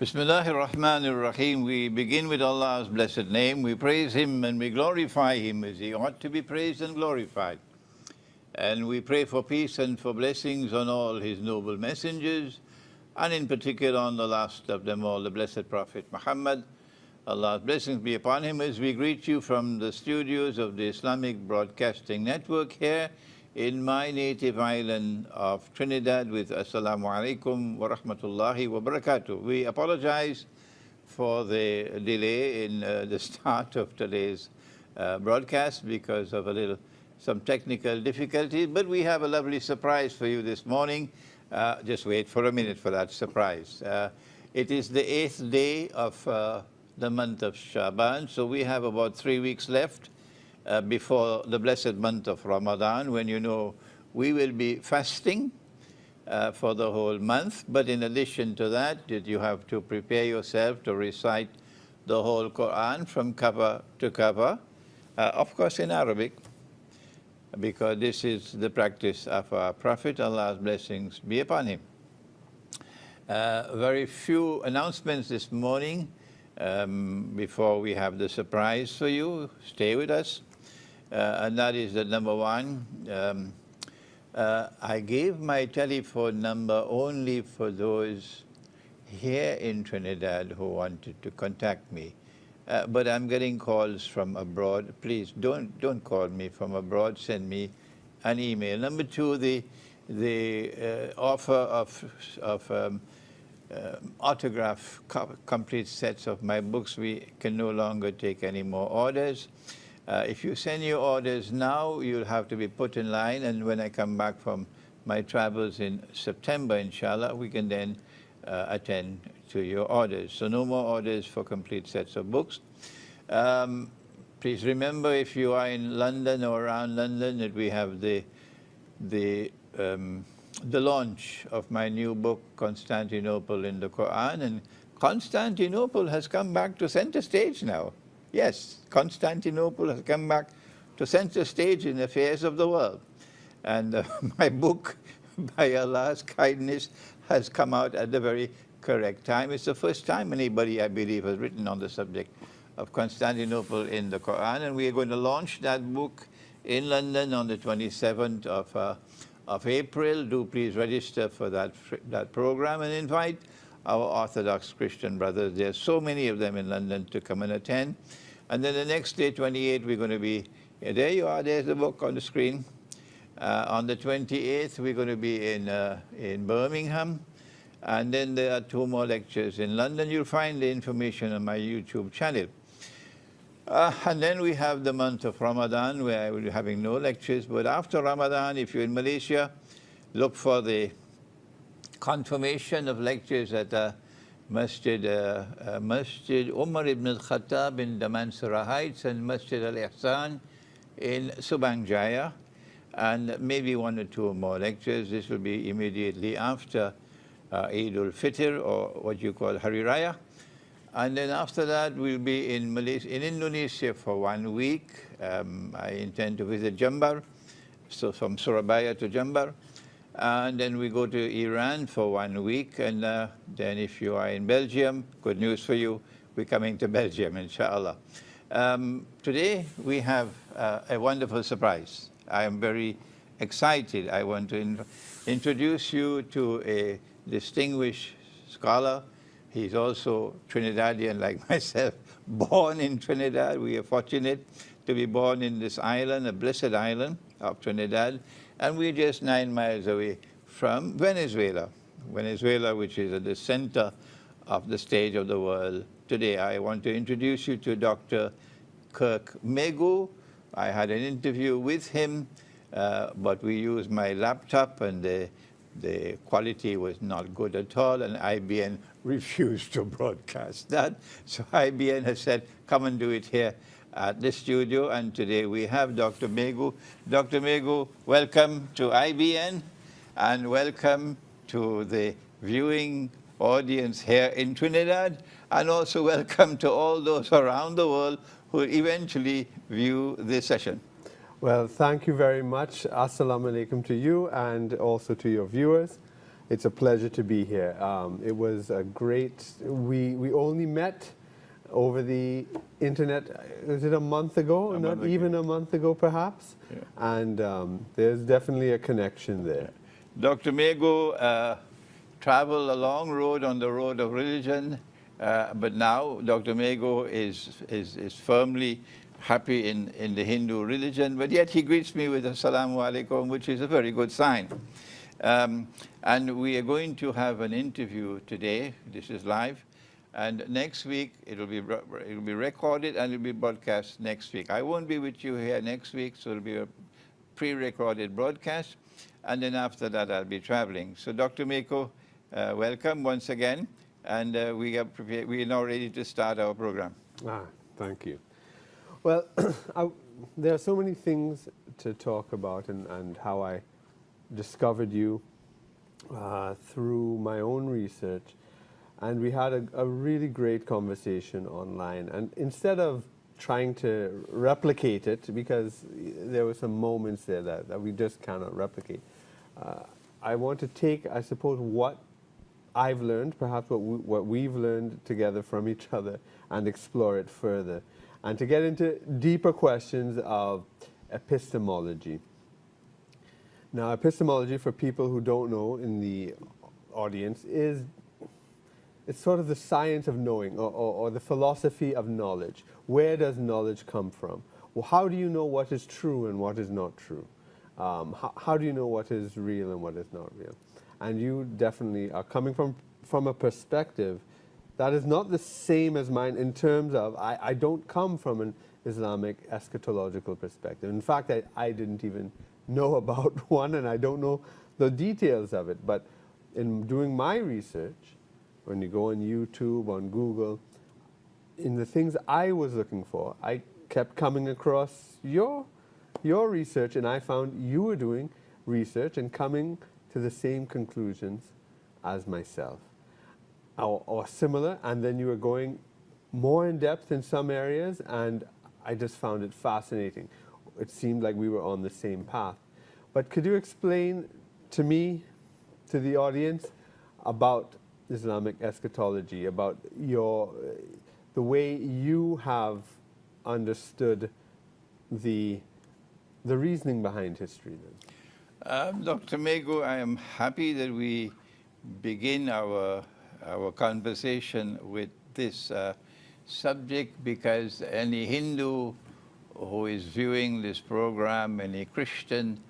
Bismillahir Rahmanir Rahim. We begin with Allah's blessed name. We praise Him and we glorify Him as He ought to be praised and glorified. And we pray for peace and for blessings on all His noble messengers, and in particular on the last of them all, the blessed Prophet Muhammad. Allah's blessings be upon him as we greet you from the studios of the Islamic Broadcasting Network here in my native island of Trinidad with Assalamu alaikum wa rahmatullahi wa barakatuh. We apologize for the delay in the start of today's broadcast because of some technical difficulties, but we have a lovely surprise for you this morning. Just wait for a minute for that surprise. It is the 8th day of the month of Shaban, so we have about 3 weeks left before the blessed month of Ramadan, when we will be fasting for the whole month. But in addition to that, you have to prepare yourself to recite the whole Quran from cover to cover, of course in Arabic, because this is the practice of our Prophet, Allah's blessings be upon him. Very few announcements this morning before we have the surprise for you. Stay with us. And that is that number one, I gave my telephone number only for those here in Trinidad who wanted to contact me. But I'm getting calls from abroad. Please don't call me from abroad. Send me an email. Number two, the offer of autograph complete sets of my books, we can no longer take any more orders. If you send your orders now, you'll have to be put in line, and when I come back from my travels in September, inshallah, we can then attend to your orders. So no more orders for complete sets of books. Please remember, if you are in London or around London, that we have the launch of my new book, Constantinople in the Quran, and Constantinople has come back to center stage now. Yes, Constantinople has come back to center stage in the affairs of the world. And my book, by Allah's kindness, has come out at the very correct time. It's the first time anybody, I believe, has written on the subject of Constantinople in the Quran. And we are going to launch that book in London on the 27th of April. Do please register for that program and invite our Orthodox Christian brothers. There are so many of them in London to come and attend. And then the next day, 28th, we're going to be, there you are, there's the book on the screen. On the 28th, we're going to be in Birmingham. And then there are 2 more lectures in London. You'll find the information on my YouTube channel. And then we have the month of Ramadan, where I will be having no lectures. But after Ramadan, if you're in Malaysia, look for the confirmation of lectures at Masjid Umar ibn al-Khattab in Damansara Heights and Masjid al-Ihsan in Subang Jaya, and maybe 1 or 2 more lectures. This will be immediately after Eid al-Fitr, or what you call Hari Raya. And then after that, we'll be in Indonesia for 1 week. I intend to visit Jambar, so from Surabaya to Jambar. And then we go to Iran for 1 week. And then if you are in Belgium, good news for you, we're coming to Belgium, inshallah. Today, we have a wonderful surprise. I am very excited. I want to introduce you to a distinguished scholar. He's also Trinidadian like myself, born in Trinidad. We are fortunate to be born in this island, a blessed island of Trinidad. And we're just 9 miles away from Venezuela. Venezuela, which is at the center of the stage of the world today. I want to introduce you to Dr. Kirk Meighoo. I had an interview with him, but we used my laptop, and the quality was not good at all, and IBN refused to broadcast that. So IBN has said, come and do it here at the studio, and today we have Dr. Meighoo. Dr. Meighoo, welcome to IBN, and welcome to the viewing audience here in Trinidad, and also welcome to all those around the world who eventually view this session. Well, thank you very much. Assalamu alaikum to you and also to your viewers. It's a pleasure to be here. It was a great, we only met over the internet, was it a month ago? Not even a month ago, perhaps? Yeah. And there's definitely a connection there. Dr. Meighoo traveled a long road on the road of religion, but now Dr. Meighoo is firmly happy in the Hindu religion, but yet he greets me with Assalamu alaikum, which is a very good sign. And we are going to have an interview today. This is live. And next week, it'll be recorded and it'll be broadcast next week. I won't be with you here next week, so it'll be a pre-recorded broadcast. And then after that, I'll be traveling. So Dr. Meighoo, welcome once again. And we are now ready to start our program. Thank you. Well, there are so many things to talk about and how I discovered you through my own research. And we had a really great conversation online. And instead of trying to replicate it, because there were some moments there that we just cannot replicate, I want to take, I suppose, what I've learned, perhaps what we've learned together from each other, and explore it further. And to get into deeper questions of epistemology. Now, epistemology, for people who don't know in the audience, it's sort of the science of knowing, or the philosophy of knowledge. Where does knowledge come from? Well, how do you know what is true and what is not true? How do you know what is real and what is not real? And you definitely are coming from a perspective that is not the same as mine in terms of, I don't come from an Islamic eschatological perspective. In fact, I didn't even know about one, and I don't know the details of it. But in doing my research, when you go on YouTube, on Google, in the things I was looking for, I kept coming across your research, and I found you were doing research and coming to the same conclusions as myself, or similar, and then you were going more in depth in some areas, and I just found it fascinating. It seemed like we were on the same path. But could you explain to me, to the audience, about Islamic eschatology, about the way you have understood the reasoning behind history then? Dr. Meighoo, I am happy that we begin our conversation with this subject, because any Hindu who is viewing this program, any Christian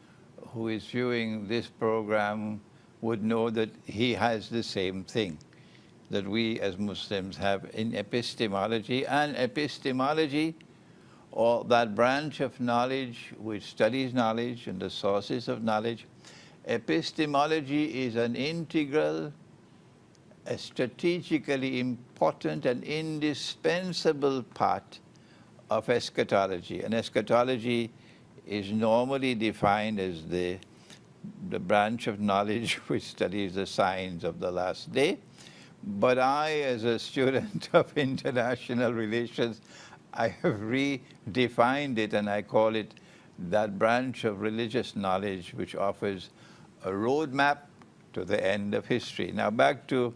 who is viewing this program, would know that he has the same thing that we as Muslims have in epistemology. And epistemology, or that branch of knowledge which studies knowledge and the sources of knowledge, epistemology is an integral, a strategically important and indispensable part of eschatology. And eschatology is normally defined as the branch of knowledge which studies the signs of the last day. But I, as a student of international relations, I have redefined it, and I call it that branch of religious knowledge which offers a roadmap to the end of history. Now back to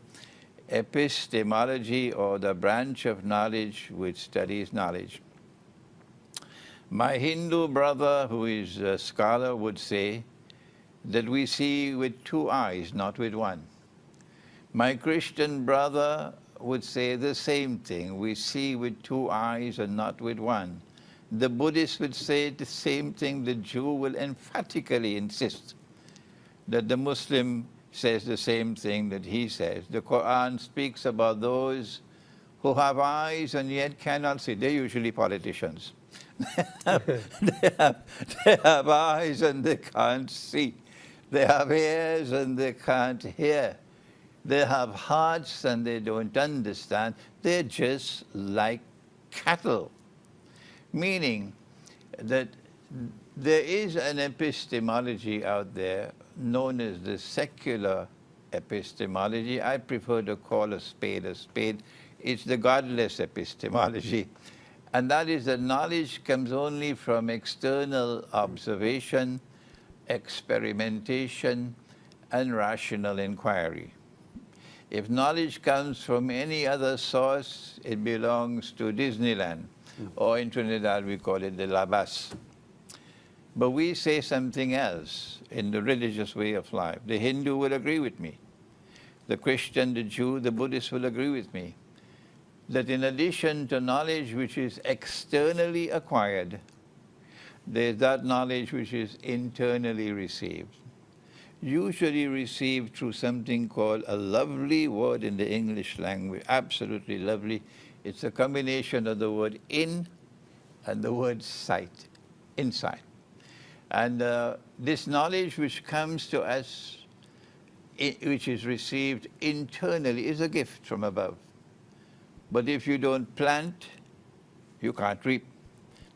epistemology, or the branch of knowledge which studies knowledge. My Hindu brother, who is a scholar, would say that we see with two eyes, not with one. My Christian brother would say the same thing. We see with two eyes and not with one. The Buddhist would say the same thing. The Jew will emphatically insist that the Muslim says the same thing that he says. The Quran speaks about those who have eyes and yet cannot see. They're usually politicians. they have eyes and they can't see. They have ears and they can't hear. They have hearts and they don't understand. They're just like cattle. Meaning that there is an epistemology out there known as the secular epistemology. I prefer to call a spade a spade. It's the godless epistemology. And that is that knowledge comes only from external observation, experimentation, and rational inquiry. If knowledge comes from any other source, it belongs to Disneyland, or in Trinidad we call it the Labas. But we say something else in the religious way of life. The Hindu will agree with me. The Christian, the Jew, the Buddhist will agree with me that in addition to knowledge which is externally acquired, there's that knowledge which is internally received. Usually received through something called a lovely word in the English language, absolutely lovely. It's a combination of the word in and the word sight, insight. And this knowledge which comes to us, which is received internally, is a gift from above. But if you don't plant, you can't reap.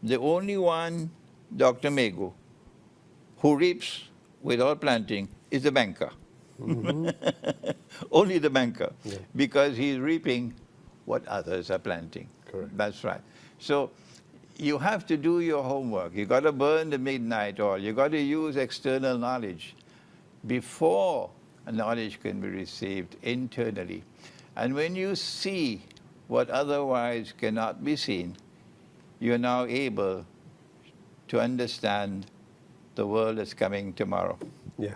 The only one, Dr. Meighoo, who reaps without planting is the banker. Mm-hmm. Only the banker, yeah. Because he's reaping what others are planting. Correct. That's right. So you have to do your homework. You got to burn the midnight oil. You got to use external knowledge before knowledge can be received internally. And when you see what otherwise cannot be seen, you're now able to understand the world that's coming tomorrow. Yeah,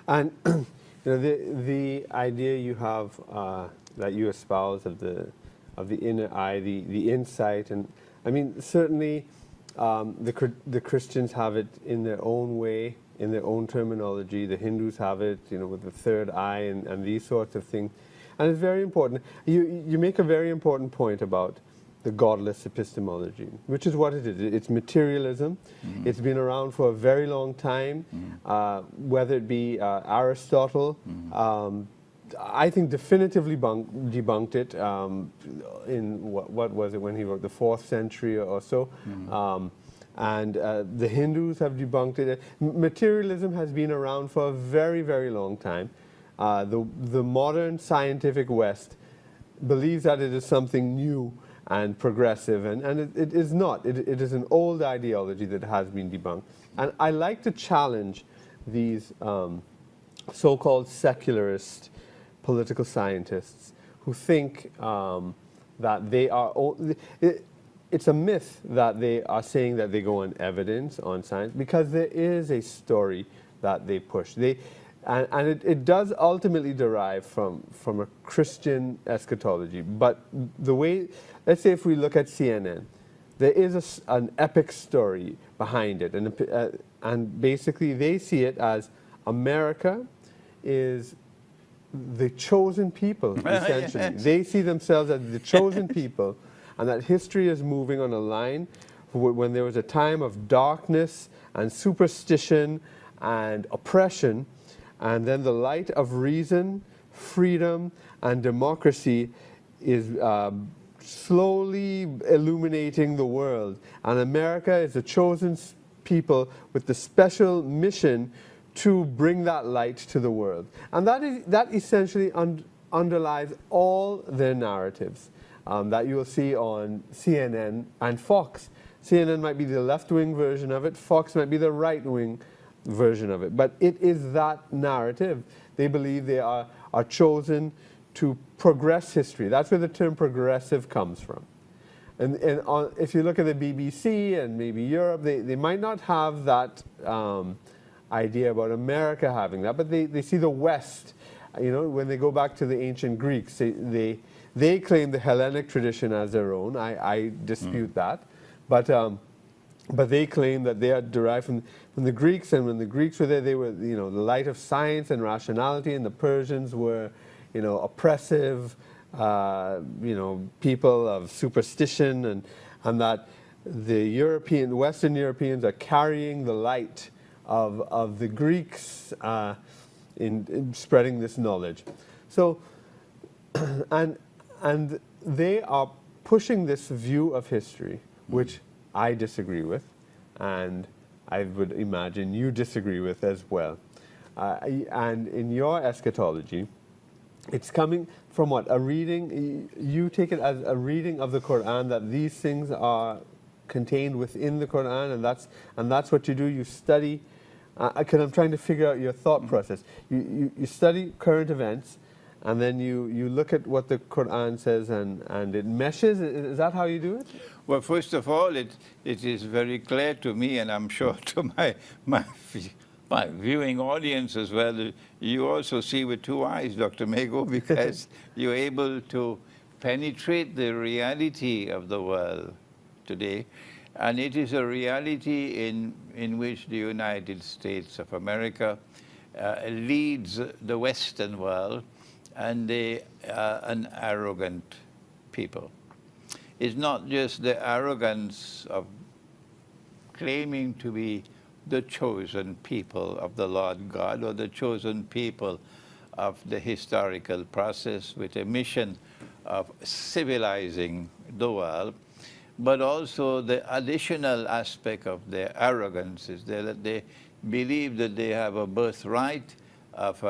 and you know, the idea you have that you espouse of the inner eye, the insight, and I mean certainly the Christians have it in their own way, in their own terminology. The Hindus have it, you know, with the third eye and these sorts of things. And it's very important. You make a very important point about the godless epistemology, which is what it is. It's materialism. Mm-hmm. It's been around for a very long time, mm-hmm. Whether it be Aristotle, mm-hmm. I think definitively debunked it in, what was it, when he wrote the 4th century or so. Mm-hmm. And the Hindus have debunked it. Materialism has been around for a very, very long time. The modern scientific West believes that it is something new and progressive, and it is not. It is an old ideology that has been debunked. And I like to challenge these so-called secularist political scientists who think that they are... It's a myth that they are saying that they go on evidence, on science, because there is a story that they push. And it does ultimately derive from a Christian eschatology. But the way, let's say if we look at CNN, there is an epic story behind it. And basically they see it as America is the chosen people, essentially. They see themselves as the chosen people, and that history is moving on a line when there was a time of darkness and superstition and oppression. And then the light of reason, freedom, and democracy is slowly illuminating the world. And America is the chosen people with the special mission to bring that light to the world. And that essentially underlies all their narratives that you will see on CNN and Fox. CNN might be the left-wing version of it. Fox might be the right-wing version of it. But it is that narrative. They believe they are chosen to progress history. That's where the term progressive comes from. And if you look at the BBC and maybe Europe, they might not have that idea about America having that, but they see the West. You know, when they go back to the ancient Greeks, they claim the Hellenic tradition as their own. I dispute that. But they claim that they are derived from the Greeks, and when the Greeks were there, they were, you know, the light of science and rationality, and the Persians were, you know, oppressive, you know, people of superstition, and that the Western Europeans are carrying the light of the Greeks in spreading this knowledge. So, and they are pushing this view of history, which I disagree with, and I would imagine you disagree with as well. And in your eschatology, it's coming from what? A reading? You take it as a reading of the Quran, that these things are contained within the Quran, and that's what you do. You study Because I'm trying to figure out your thought process. You study current events, and then you look at what the Quran says, and it meshes. Is that how you do it? Well, first of all, it is very clear to me, and I'm sure to my viewing audience as well. You also see with two eyes, Dr. Meighoo, because you're able to penetrate the reality of the world today. And it is a reality in which the United States of America leads the Western world, and they are an arrogant people. It's not just the arrogance of claiming to be the chosen people of the Lord God, or the chosen people of the historical process with a mission of civilizing the world, but also the additional aspect of their arrogance is that they believe that they have a birthright of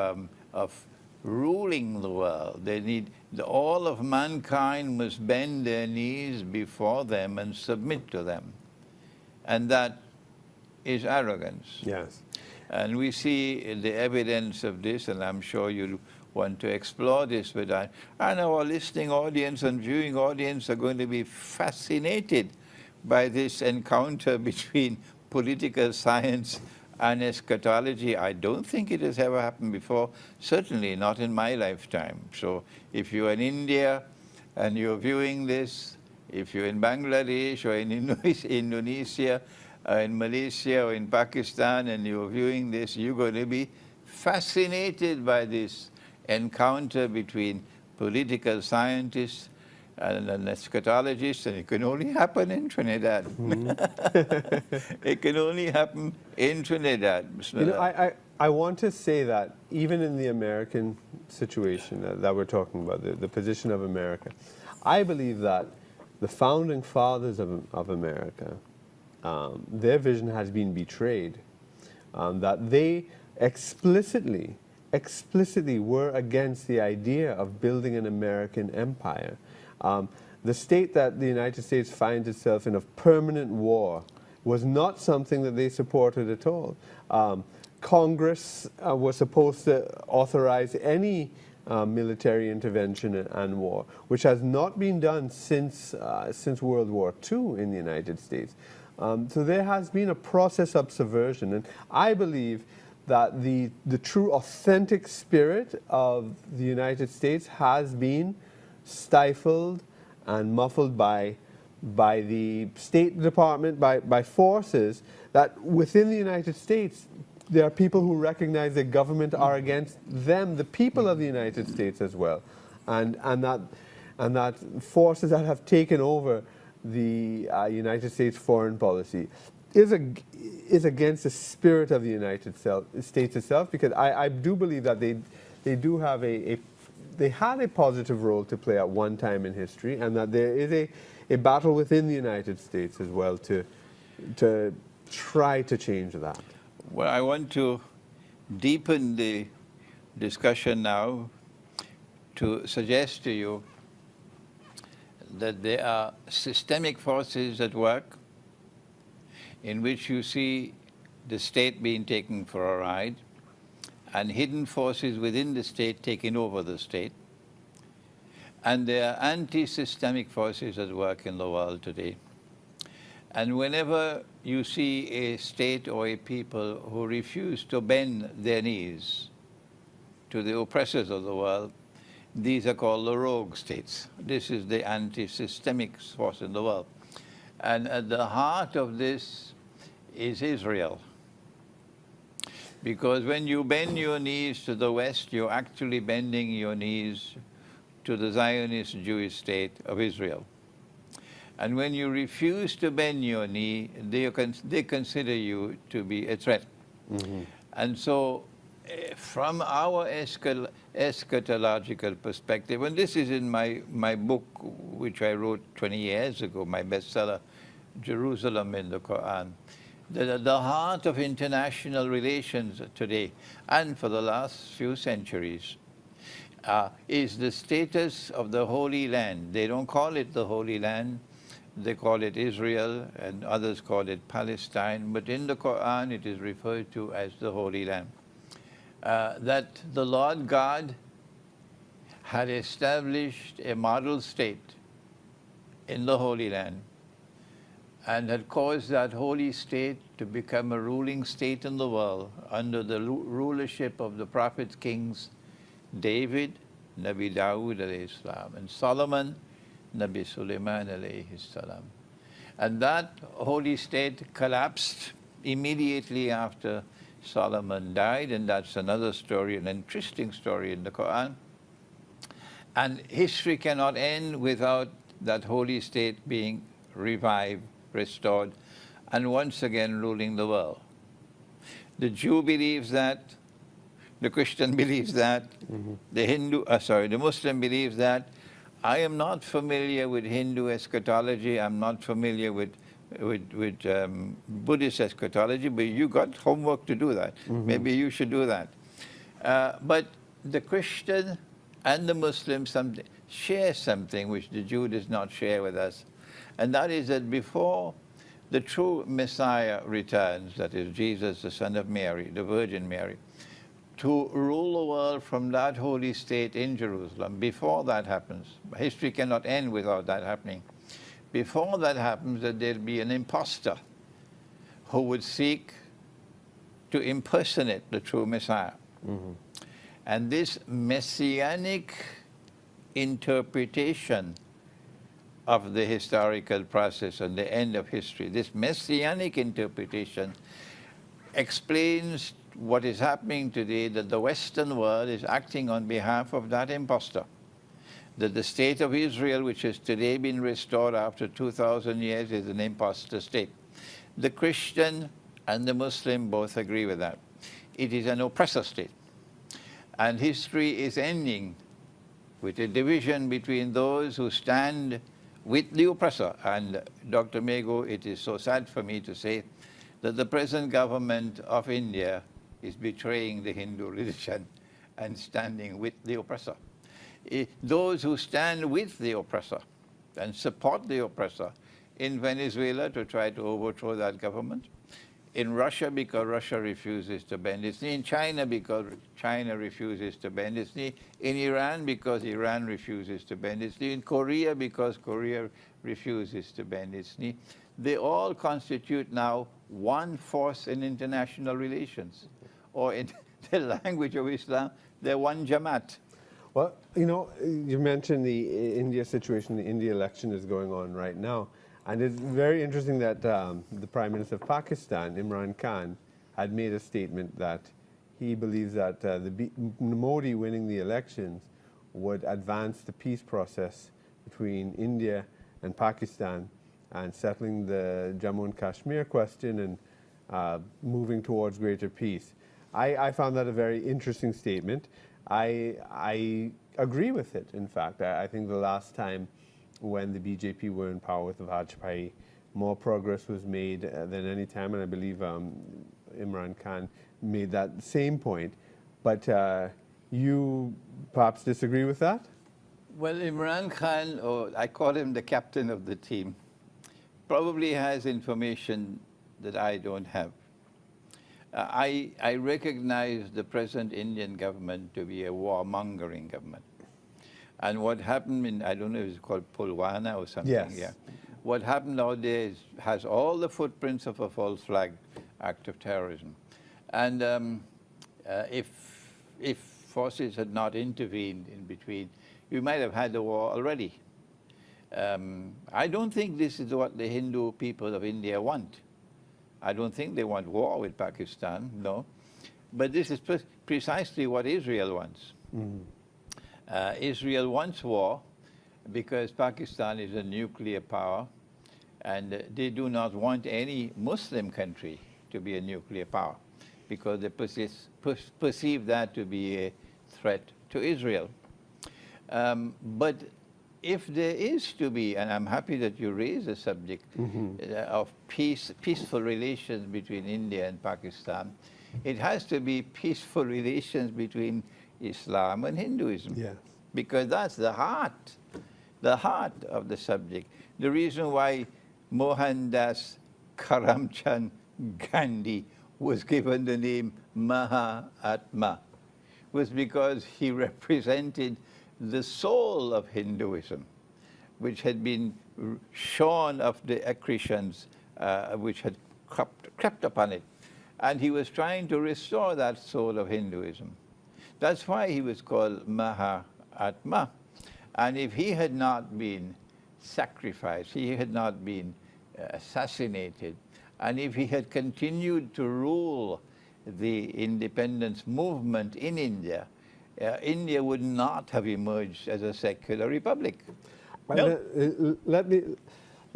ruling the world. They need, all of mankind must bend their knees before them and submit to them. And that is arrogance. Yes. And we see the evidence of this, and I'm sure you want to explore this, but and our listening audience and viewing audience are going to be fascinated by this encounter between political science and eschatology. I don't think it has ever happened before, certainly not in my lifetime. So if you're in India and you're viewing this, if you're in Bangladesh or in Indonesia, in Malaysia or in Pakistan, and you're viewing this, you're going to be fascinated by this encounter between political scientists and an eschatologist, and it can only happen in Trinidad. It can only happen in Trinidad. You know, I want to say that even in the American situation that we're talking about, the position of America, I believe that the founding fathers of America, their vision has been betrayed, that they explicitly were against the idea of building an American empire. The state that the United States finds itself in of permanent war was not something that they supported at all. Congress was supposed to authorize any military intervention and war, which has not been done since World War II in the United States. So there has been a process of subversion, and I believe that the true authentic spirit of the United States has been stifled and muffled by the State Department, by forces that within the United States, there are people who recognize that government are against them, the people of the United States as well, and that forces that have taken over the United States foreign policy is against the spirit of the United States itself, because I do believe that they do have they had a positive role to play at one time in history, and that there is a battle within the United States as well to try to change that. Well, I want to deepen the discussion now to suggest to you that there are systemic forces at work in which you see the state being taken for a ride, and hidden forces within the state taking over the state. And there are anti-systemic forces at work in the world today. And whenever you see a state or a people who refuse to bend their knees to the oppressors of the world, these are called the rogue states. This is the anti-systemic force in the world. And at the heart of this is Israel. Because when you bend your knees to the West, you're actually bending your knees to the Zionist Jewish state of Israel. And when you refuse to bend your knee, they consider you to be a threat. Mm-hmm. And so from our eschatological perspective, and this is in my book, which I wrote 20 years ago, my bestseller, Jerusalem in the Quran, the heart of international relations today, and for the last few centuries, is the status of the Holy Land. They don't call it the Holy Land, They call it Israel, and others call it Palestine, but in the Quran it is referred to as the Holy Land. That the Lord God had established a model state in the Holy Land and had caused that holy state to become a ruling state in the world under the rulership of the prophets, kings, David, Nabi Dawood alayhi salam, and Solomon, Nabi Sulaiman alayhi salam. And that holy state collapsed immediately after Solomon died, and that's another story, an interesting story in the Quran. And history cannot end without that holy state being revived, restored, and once again ruling the world. The Jew believes that, the Christian believes that, the Muslim believes that. I am not familiar with Hindu eschatology. I'm not familiar with Buddhist eschatology, but you got homework to do that. Maybe you should do that. But the Christian and the Muslim share something which the Jew does not share with us, and that is that before the true Messiah returns, that is Jesus, the son of Mary, the Virgin Mary, to rule the world from that holy state in Jerusalem, before that happens, history cannot end without that happening. Before that happens, that there'll be an impostor who would seek to impersonate the true Messiah. And this messianic interpretation of the historical process and the end of history, this messianic interpretation explains what is happening today, that the Western world is acting on behalf of that impostor. That the state of Israel, which has today been restored after 2,000 years, is an impostor state. The Christian and the Muslim both agree with that. It is an oppressor state. And history is ending with a division between those who stand with the oppressor. And Dr. Meighoo, it is so sad for me to say that the present government of India is betraying the Hindu religion and standing with the oppressor. Those who stand with the oppressor and support the oppressor in Venezuela to try to overthrow that government, in Russia because Russia refuses to bend its knee, in China because China refuses to bend its knee, in Iran because Iran refuses to bend its knee, in Korea because Korea refuses to bend its knee. They all constitute now one force in international relations, or in the language of Islam, they're one Jamaat. Well, you know, you mentioned the India situation, the India election is going on right now. And it's very interesting that the Prime Minister of Pakistan, Imran Khan, had made a statement that he believes that Modi winning the elections would advance the peace process between India and Pakistan and settling the Jammu and Kashmir question and moving towards greater peace. I found that a very interesting statement. I agree with it, in fact. I think the last time when the BJP were in power with Vajpayee, more progress was made than any time, and I believe Imran Khan made that same point. But you perhaps disagree with that? Well, Imran Khan, or I call him the captain of the team, probably has information that I don't have. I recognize the present Indian government to be a warmongering government. And what happened in, I don't know if it's called Pulwana or something. Yes. Yeah. What happened nowadays has all the footprints of a false flag act of terrorism. And if forces had not intervened in between, we might have had the war already. I don't think this is what the Hindu people of India want. I don't think they want war with Pakistan, no. But this is precisely what Israel wants. Israel wants war because Pakistan is a nuclear power, and they do not want any Muslim country to be a nuclear power because they perceive that to be a threat to Israel. But if there is to be, and I'm happy that you raised the subject of peaceful relations between India and Pakistan, it has to be peaceful relations between Islam and Hinduism. Yes. Because that's the heart. the heart of the subject. The reason why Mohandas Karamchand Gandhi was given the name Mahatma was because he represented the soul of Hinduism, which had been shorn of the accretions which had crept upon it. And he was trying to restore that soul of Hinduism. That's why he was called Mahatma. And if he had not been sacrificed, he had not been assassinated, and if he had continued to rule the independence movement in India, India would not have emerged as a secular republic. No.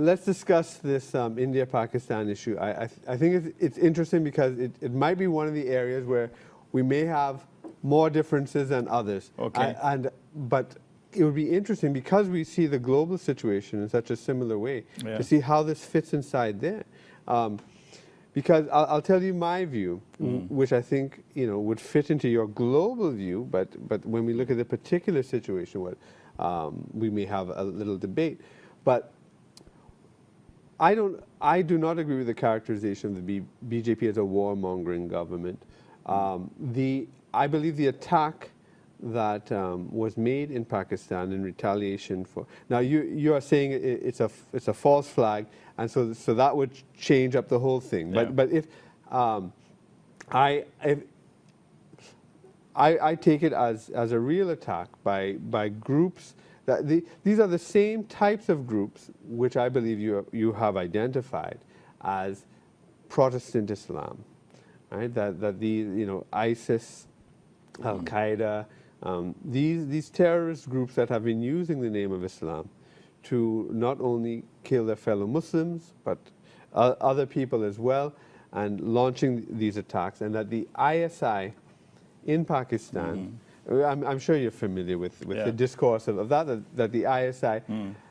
Let's discuss this India-Pakistan issue. I think it's interesting because it might be one of the areas where we may have more differences than others. Okay. But it would be interesting because we see the global situation in such a similar way to see how this fits inside there. Because I'll tell you my view, which I think would fit into your global view, but when we look at the particular situation, we may have a little debate. But I do not agree with the characterization of the BJP as a warmongering government. I believe the attack that was made in Pakistan in retaliation for. Now you are saying it's a false flag, and so that would change up the whole thing. Yeah. But if I take it as a real attack by groups that these are the same types of groups which I believe you have identified as Protestant Islam, right? That these ISIS, Al Qaeda. These terrorist groups that have been using the name of Islam to not only kill their fellow Muslims, but other people as well, and launching these attacks, and that the ISI in Pakistan, I'm sure you're familiar with the discourse of that the ISI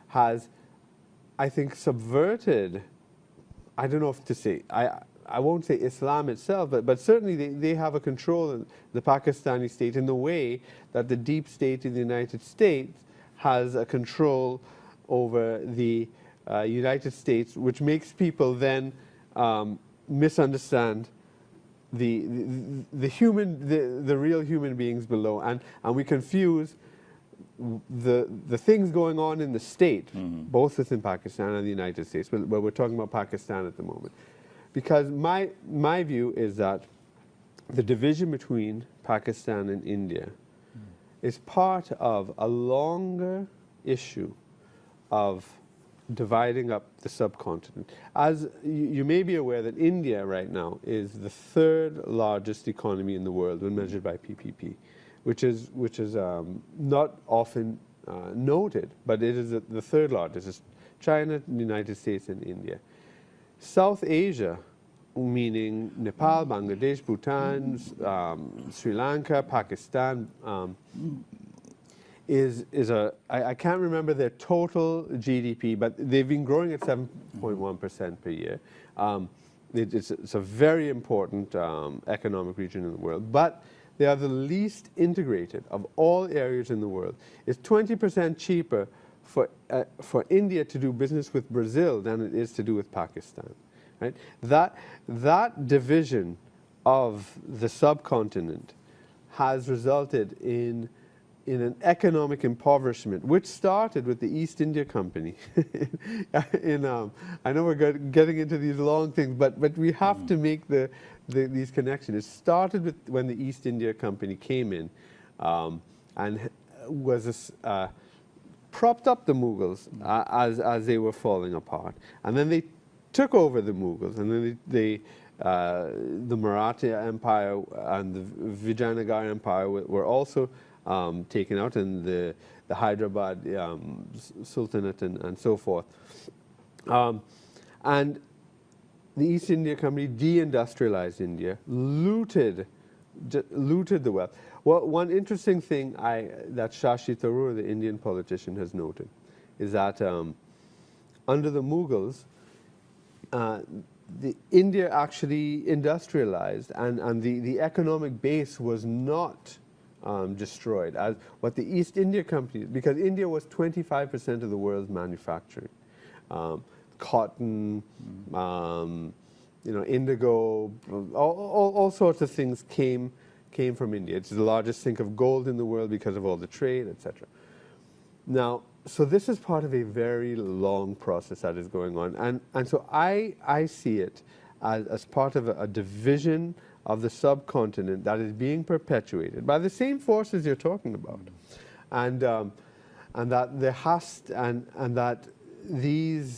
has, I think, subverted, I don't know if to say, I won't say Islam itself, but certainly they have a control in the Pakistani state in the way that the deep state in the United States has a control over the United States, which makes people then misunderstand the real human beings below, and we confuse the things going on in the state, both within Pakistan and the United States. But we're talking about Pakistan at the moment. Because my view is that the division between Pakistan and India is part of a longer issue of dividing up the subcontinent. As you may be aware that India right now is the third largest economy in the world when measured by PPP, which is not often noted, but it is the third largest. It's China, the United States, and India. South Asia, meaning Nepal, Bangladesh, Bhutan, Sri Lanka, Pakistan, I can't remember their total GDP, but they've been growing at 7.1% per year. It's a very important economic region in the world, but they are the least integrated of all areas in the world. It's 20% cheaper for India to do business with Brazil than it is to do with Pakistan. Right? That division of the subcontinent has resulted in an economic impoverishment, which started with the East India Company. I know we're getting into these long things, but we have to make these connections. It started with when the East India Company came in and was propped up the Mughals as they were falling apart, and then they took over the Mughals, and then the Maratha Empire and the Vijayanagar Empire were also taken out, and the Hyderabad Sultanate and so forth. And the East India Company deindustrialized India, looted the wealth. Well, one interesting thing that Shashi Tharoor, the Indian politician, has noted is that under the Mughals, India actually industrialized, and the economic base was not destroyed. As what the East India Company, because India was 25% of the world's manufacturing. Cotton, indigo, all sorts of things came from India. It's the largest sink of gold in the world because of all the trade, etc. Now, so this is part of a very long process that is going on. And so I see it as part of a division of the subcontinent that is being perpetuated by the same forces you're talking about. And that there has, and that these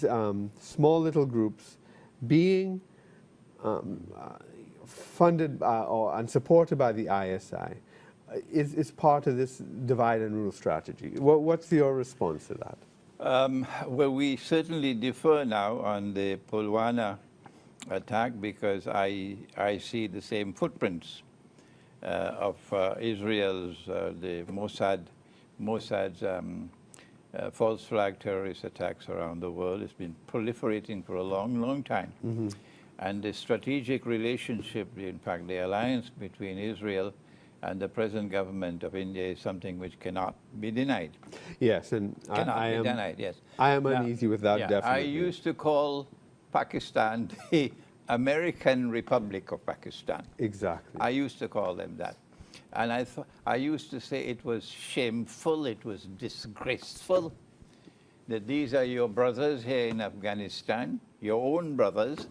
small little groups being funded and supported by the ISI is part of this divide and rule strategy. What's your response to that? Well, we certainly differ now on the Pulwana attack because I see the same footprints of Israel's, the Mossad's false flag terrorist attacks around the world. It's been proliferating for a long, long time. Mm-hmm. And the strategic relationship, in fact, the alliance between Israel and the present government of India is something which cannot be denied. Yes, and I am denied, yes. I am uneasy with that, definitely. I used to call Pakistan the American Republic of Pakistan. Exactly. I used to call them that. And I used to say it was shameful, it was disgraceful, that these are your brothers here in Afghanistan, your own brothers,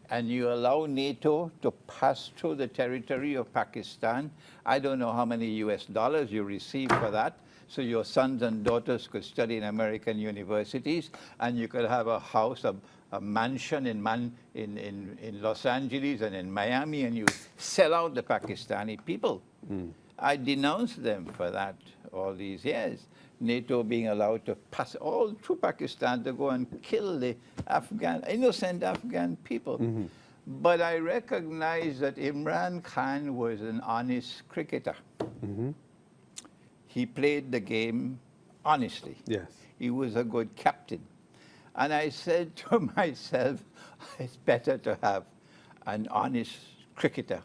and you allow NATO to pass through the territory of Pakistan. I don't know how many US dollars you receive for that, so your sons and daughters could study in American universities, and you could have a house, a mansion in Los Angeles and in Miami, and you sell out the Pakistani people. Mm. I denounced them for that all these years. NATO being allowed to pass all through Pakistan to go and kill the innocent Afghan people. Mm-hmm. But I recognize that Imran Khan was an honest cricketer. Mm-hmm. He played the game honestly. Yes. He was a good captain. And I said to myself, it's better to have an honest cricketer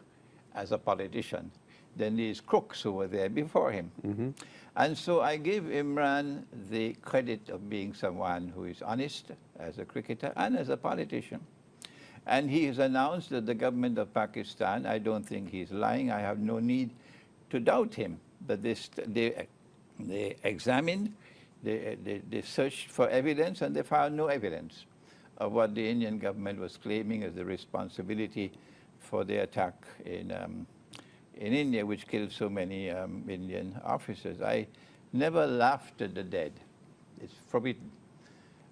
as a politician than these crooks who were there before him. Mm-hmm. And so I give Imran the credit of being someone who is honest as a cricketer and as a politician. And he has announced that the government of Pakistan, I don't think he's lying, I have no need to doubt him, that they examined, they searched for evidence, and they found no evidence of what the Indian government was claiming as the responsibility for the attack in India, which killed so many Indian officers. I never laughed at the dead. It's forbidden.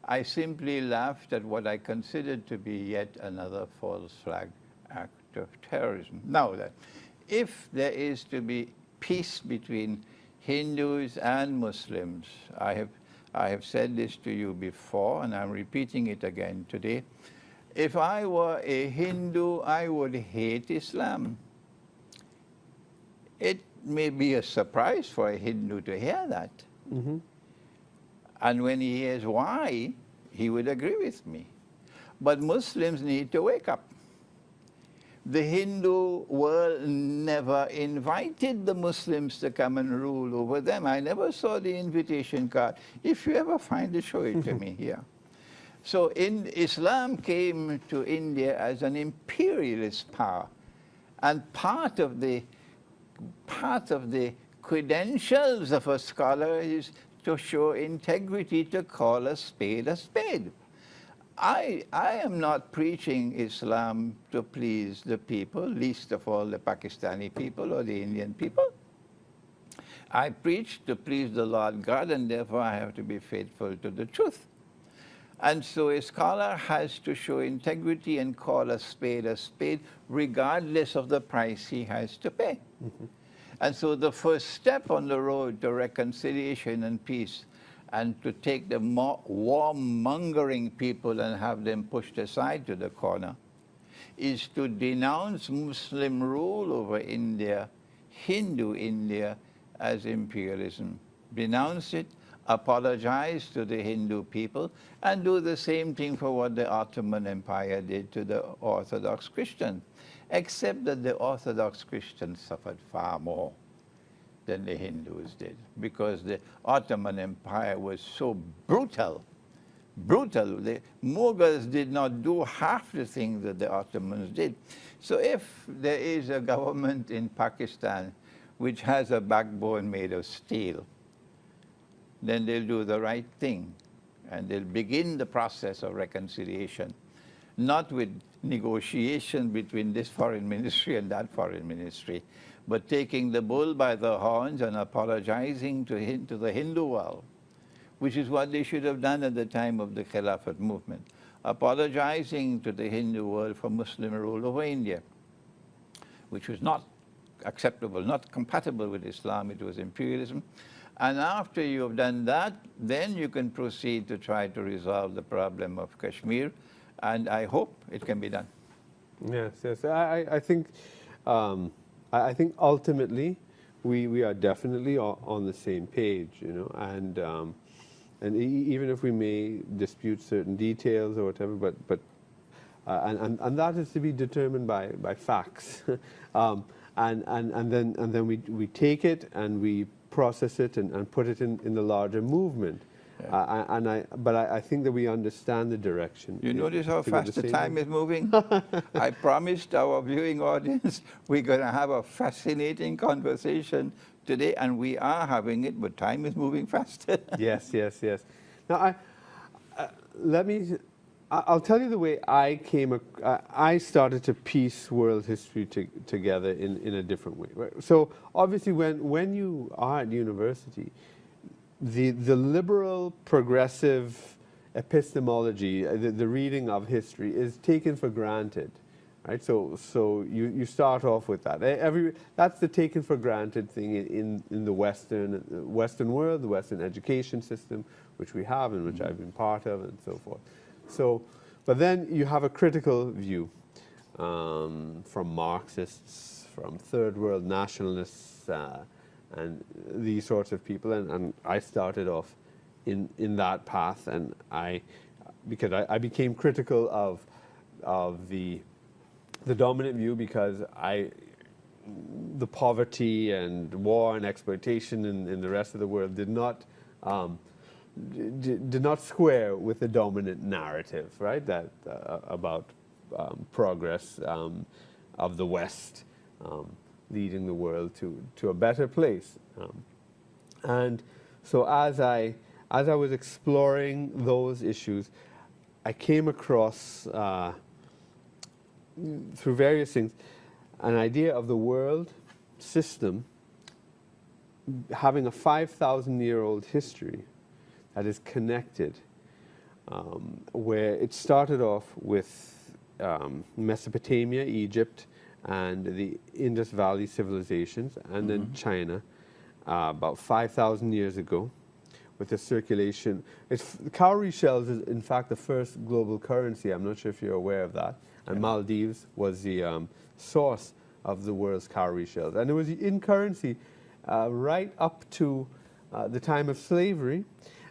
I simply laughed at what I considered to be yet another false flag act of terrorism. Now, if there is to be peace between Hindus and Muslims, I have said this to you before, and I'm repeating it again today. If I were a Hindu, I would hate Islam. It may be a surprise for a Hindu to hear that. Mm-hmm. And when he hears why, he would agree with me. But Muslims need to wake up. The Hindu world never invited the Muslims to come and rule over them. I never saw the invitation card. If you ever find it, show it to me here. So Islam came to India as an imperialist power. And part of the credentials of a scholar is to show integrity, to call a spade a spade. I am not preaching Islam to please the people, least of all the Pakistani people or the Indian people. I preach to please the Lord God, and therefore I have to be faithful to the truth. And so a scholar has to show integrity and call a spade, regardless of the price he has to pay. Mm-hmm. And so the first step on the road to reconciliation and peace, and to take the warmongering people and have them pushed aside to the corner, is to denounce Muslim rule over India, Hindu India, as imperialism. Denounce it, apologize to the Hindu people, and do the same thing for what the Ottoman Empire did to the Orthodox Christians, except that the Orthodox Christians suffered far more. than the Hindus did, because the Ottoman Empire was so brutal. Brutal. The Mughals did not do half the things that the Ottomans did. So if there is a government in Pakistan which has a backbone made of steel, then they'll do the right thing, and they'll begin the process of reconciliation, not with negotiation between this foreign ministry and that foreign ministry, but taking the bull by the horns and apologizing to the Hindu world, which is what they should have done at the time of the Khilafat movement, apologizing to the Hindu world for Muslim rule over India, which was not acceptable, not compatible with Islam. It was imperialism. And after you have done that, then you can proceed to try to resolve the problem of Kashmir, and I hope it can be done. Yes, yes. I think ultimately we are definitely on the same page, you know, and even if we may dispute certain details or whatever, but that is to be determined by facts, and then we take it and we process it and put it in the larger movement. Yeah. But I think that we understand the direction. You notice how fast the time is moving? I promised our viewing audience we're going to have a fascinating conversation today, and we are having it, but time is moving fast. Yes, yes, yes. Now, I'll tell you the way I started to piece world history together in a different way. Right? So obviously when you are at university, the liberal progressive epistemology, the reading of history is taken for granted. Right? So you start off with that. That's the taken for granted thing in the Western world, the Western education system, which we have and which I've been part of, and so forth. So, but then you have a critical view from Marxists, from third world nationalists, and these sorts of people. And I started off in that path, and because I became critical of the dominant view, because the poverty and war and exploitation in the rest of the world did not square with the dominant narrative, right? That about progress of the West leading the world to a better place. And so as I was exploring those issues, I came across through various things an idea of the world system having a 5,000-year-old history that is connected, where it started off with Mesopotamia, Egypt, and the Indus Valley civilizations, and then China, about 5,000 years ago, with the circulation. Cowrie shells is, in fact, the first global currency. I'm not sure if you're aware of that. And Maldives was the source of the world's cowrie shells. And it was in currency right up to the time of slavery.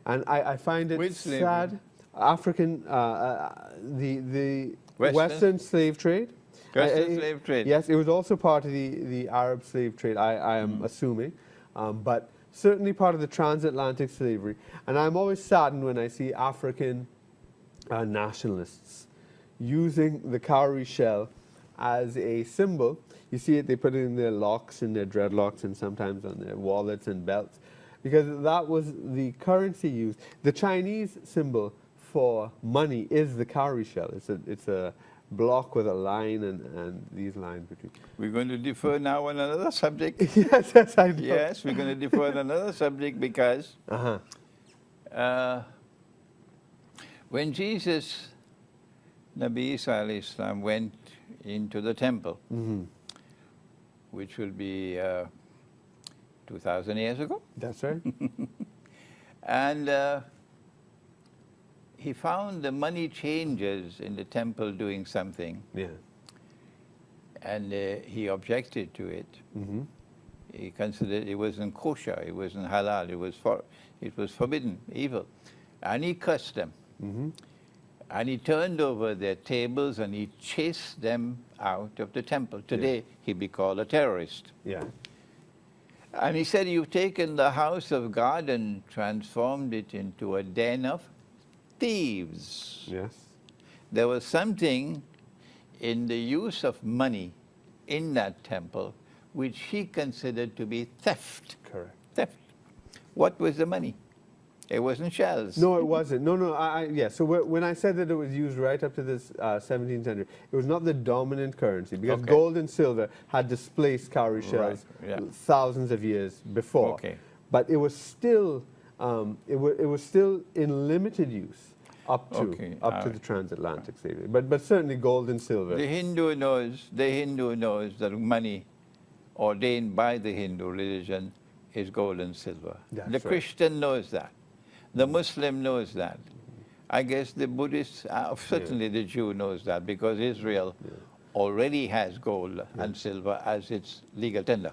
And I find it sad. African, the Western slave trade. Western slave trade. Yes, it was also part of the Arab slave trade, I am assuming. But certainly part of the transatlantic slavery. And I'm always saddened when I see African nationalists using the cowrie shell as a symbol. You see it, they put it in their locks, in their dreadlocks, and sometimes on their wallets and belts, because that was the currency used. The Chinese symbol for money is the cowrie shell. It's a block with a line and these lines between. We're going to defer now on another subject. Yes, yes, I know. Yes, we're going to defer on another subject because when Jesus, Nabi Isa alayhi salam, went into the temple, which will be 2,000 years ago. That's right. And he found the money changers in the temple doing something. Yeah. And he objected to it. He considered it wasn't kosher, it wasn't halal, it was forbidden, evil. And he cursed them. And he turned over their tables and he chased them out of the temple. Today, he'd be called a terrorist. Yeah. And he said, you've taken the house of God and transformed it into a den of thieves. Yes. There was something in the use of money in that temple which he considered to be theft. Correct. Theft. What was the money? It wasn't shells. No, it wasn't. No. Yeah. So when I said that it was used right up to this 17th century, it was not the dominant currency because Okay. gold and silver had displaced cowrie shells yeah. thousands of years before. Okay. But it was still it was still in limited use up to the transatlantic slavery. But certainly gold and silver. The Hindu knows that money ordained by the Hindu religion is gold and silver. That's The right. Christian knows that. The Muslim knows that. I guess the Buddhist, certainly the Jew knows that because Israel already has gold and silver as its legal tender.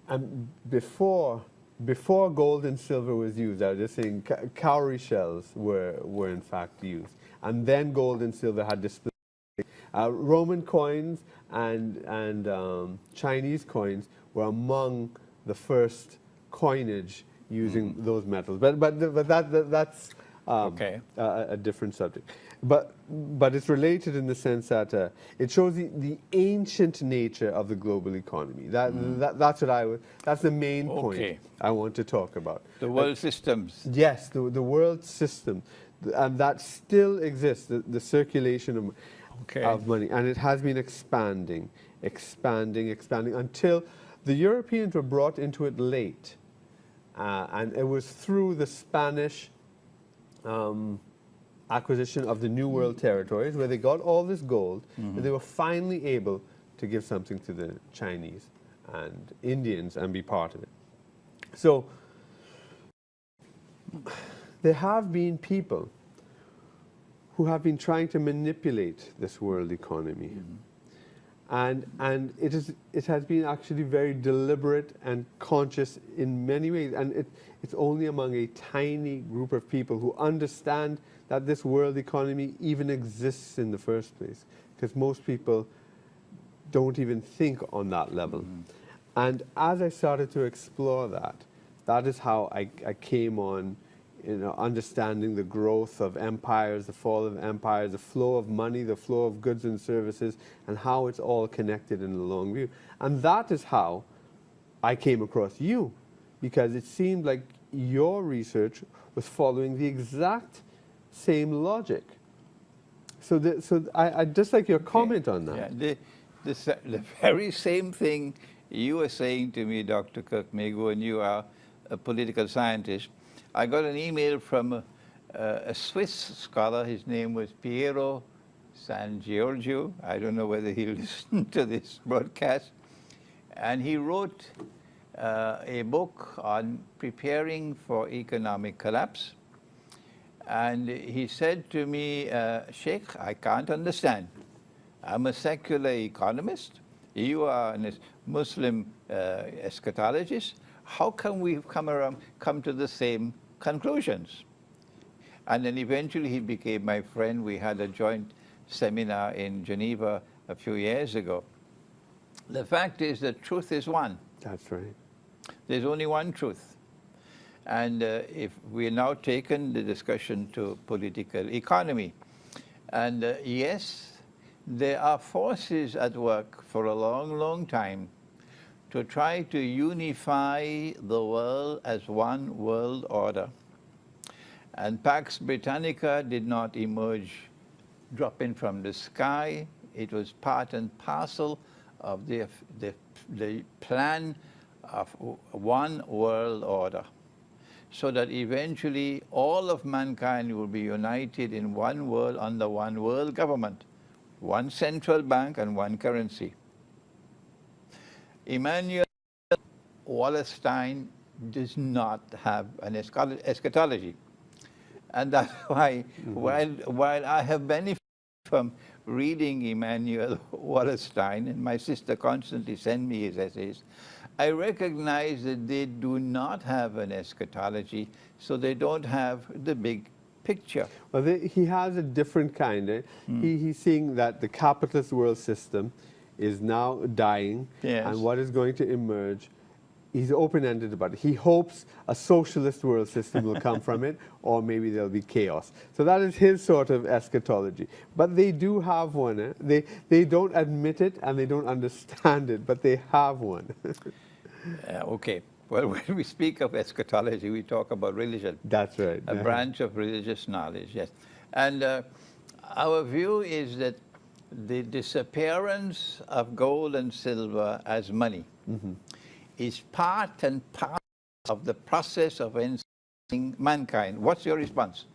And before gold and silver was used, I was just saying cowrie shells were in fact used. And then gold and silver had displaced. Roman coins and Chinese coins were among the first coinage using those metals. But that's Okay. a different subject. But it's related in the sense that it shows the ancient nature of the global economy. That's the main point Okay. I want to talk about. The world systems. Yes, the world system, and that still exists, the circulation of money, and it has been expanding until the Europeans were brought into it late, and it was through the Spanish acquisition of the New World territories where they got all this gold, and they were finally able to give something to the Chinese and Indians and be part of it. So there have been people who have been trying to manipulate this world economy. And it has been actually very deliberate and conscious in many ways. And it's only among a tiny group of people who understand that this world economy even exists in the first place. Because most people don't even think on that level. And as I started to explore that is how I came on understanding the growth of empires, the fall of empires, the flow of money, the flow of goods and services, and how it's all connected in the long view. And that is how I came across you, because it seemed like your research was following the exact same logic. So I'd just like your comment on that. Yeah, the very same thing you were saying to me, Dr. Kirk Meighoo, and you are a political scientist. I got an email from a Swiss scholar. His name was Piero San Giorgio. I don't know whether he listened to this broadcast. And he wrote a book on preparing for economic collapse. And he said to me, Sheikh, I can't understand. I'm a secular economist. You are a Muslim eschatologist. How can we come to the same conclusions? And then eventually he became my friend. We had a joint seminar in Geneva a few years ago. The fact is that truth is one. That's right. There's only one truth. And if we're now taken the discussion to political economy, and yes, there are forces at work for a long, long time to try to unify the world as one world order. And Pax Britannica did not emerge dropping from the sky. It was part and parcel of the plan of one world order, so that eventually all of mankind will be united in one world under one world government, one central bank and one currency. Immanuel Wallerstein does not have an eschatology. And that's why, while I have benefited from reading Immanuel Wallerstein, and my sister constantly sends me his essays, I recognize that they do not have an eschatology, so they don't have the big picture. Well, he has a different kind. He's seeing that the capitalist world system is now dying, Yes. and what is going to emerge he's open-ended about it. He hopes a socialist world system will come from it, or maybe there'll be chaos. So that is his sort of eschatology. But they do have one. They don't admit it and they don't understand it, but they have one. Okay. Well, when we speak of eschatology, we talk about religion. That's right. A branch of religious knowledge, yes. And our view is that the disappearance of gold and silver as money is part and part of the process of enslaving mankind. What's your response?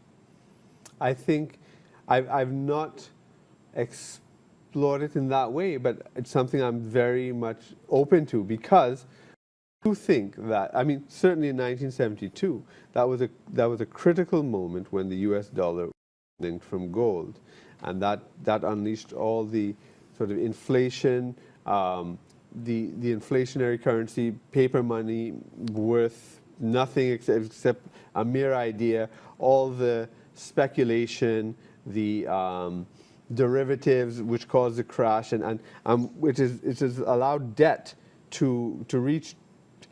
I think I've not explored it in that way, but it's something I'm very much open to, because I do think that, I mean, certainly in 1972, that was a critical moment when the US dollar was linked from gold, and that unleashed all the sort of inflation, the inflationary currency, paper money worth nothing except a mere idea, all the speculation, the derivatives which caused the crash, and it has allowed debt to reach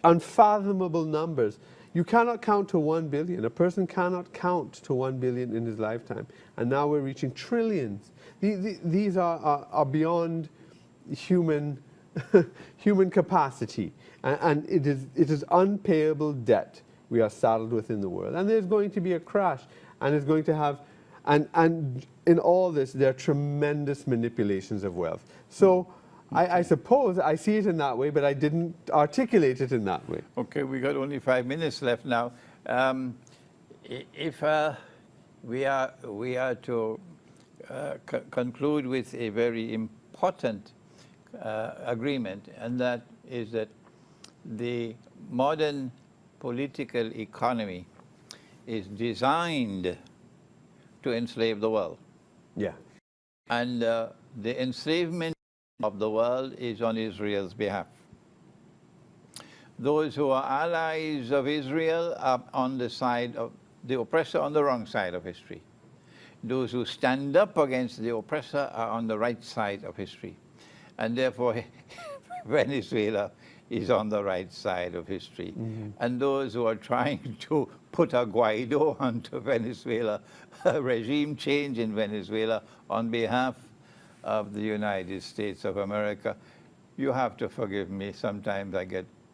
unfathomable numbers. You cannot count to 1 billion. A person cannot count to 1 billion in his lifetime. And now we're reaching trillions. These are beyond human human capacity, and it is unpayable debt we are saddled with in the world, and there's going to be a crash, and it's going to have, and in all this there are tremendous manipulations of wealth. So I suppose I see it in that way, but I didn't articulate it in that way. Okay, we got only 5 minutes left now. If we are to conclude with a very important agreement, and that is that the modern political economy is designed to enslave the world. Yeah. And the enslavement of the world is on Israel's behalf. Those who are allies of Israel are on the side of the oppressor, on the wrong side of history. Those who stand up against the oppressor are on the right side of history. And therefore, Venezuela is on the right side of history. And those who are trying to put a Guaido onto Venezuela, a regime change in Venezuela on behalf of the United States of America, you have to forgive me. Sometimes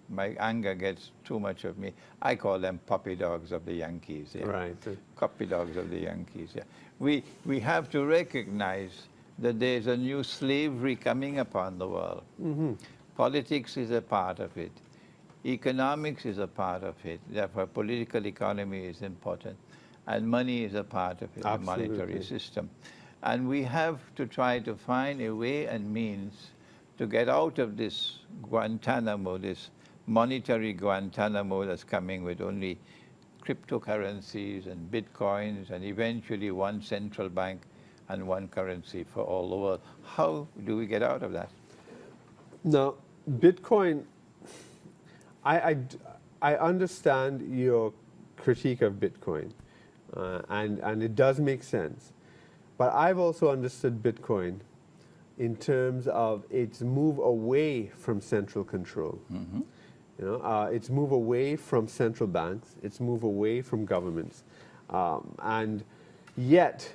my anger gets too much of me. I call them puppy dogs of the Yankees. Yeah. Right. Puppy dogs of the Yankees, yeah. We have to recognize that there's a new slavery coming upon the world. Politics is a part of it. Economics is a part of it. Therefore, political economy is important. And money is a part of it, Absolutely. the monetary system. And we have to try to find a way and means to get out of this Guantanamo, this monetary Guantanamo that's coming with only cryptocurrencies and bitcoins and eventually one central bank and one currency for all the world. How do we get out of that? Now, Bitcoin, I understand your critique of Bitcoin, and it does make sense. But I've also understood Bitcoin in terms of its move away from central control. You know, its move away from central banks, its move away from governments. And yet,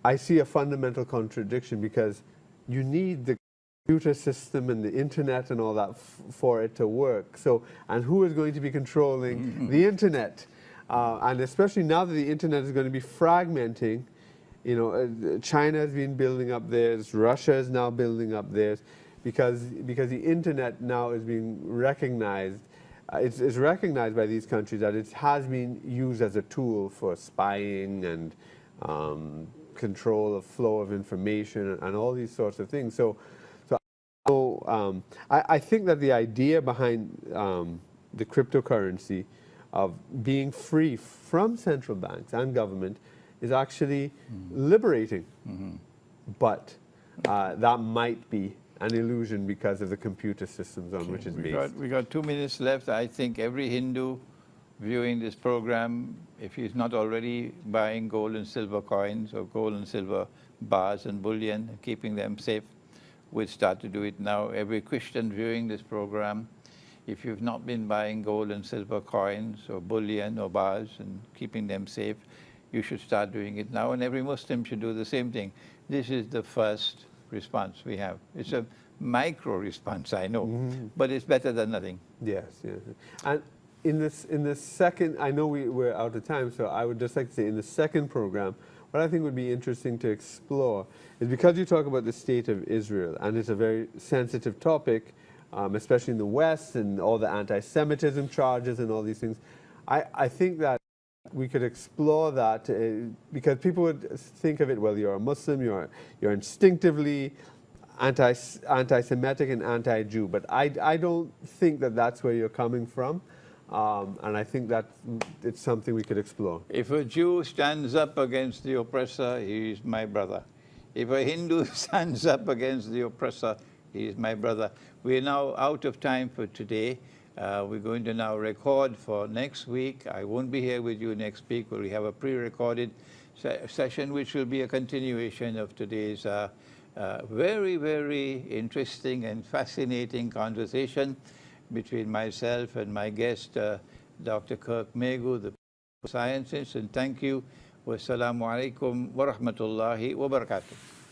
I see a fundamental contradiction, because you need the computer system and the internet and all that for it to work. So, and who is going to be controlling the internet? And especially now that the internet is going to be fragmenting, you know, China has been building up theirs, Russia is now building up theirs, because the internet now is being recognized. It's recognized by these countries that it has been used as a tool for spying and control of flow of information and all these sorts of things. So I think that the idea behind the cryptocurrency of being free from central banks and government is actually liberating. But that might be an illusion because of the computer systems on which it's based. We got 2 minutes left. I think every Hindu viewing this program, if he's not already buying gold and silver coins or gold and silver bars and bullion, keeping them safe, will start to do it now. Every Christian viewing this program, If you've not been buying gold and silver coins or bullion or bars and keeping them safe, you should start doing it now, and every Muslim should do the same thing. This is the first response we have. It's a micro response, I know, but it's better than nothing. Yes, yes. And in this second, I know we're out of time, so I would just like to say in the second program, what I think would be interesting to explore is, because you talk about the state of Israel, and it's a very sensitive topic, especially in the West, and all the anti-Semitism charges and all these things, I think that we could explore that, because people would think of it, well, you're a Muslim, you're instinctively anti-Semitic and anti-Jew, but I don't think that that's where you're coming from, and I think that it's something we could explore. If a Jew stands up against the oppressor, he is my brother. If a Hindu stands up against the oppressor, he is my brother. We are now out of time for today. We're going to now record for next week. I won't be here with you next week, but we have a pre-recorded session which will be a continuation of today's very, very interesting and fascinating conversation between myself and my guest, Dr. Kirk Meighoo, the Sciences. And thank you. Wassalamu alaikum wa rahmatullahi wa barakatuh.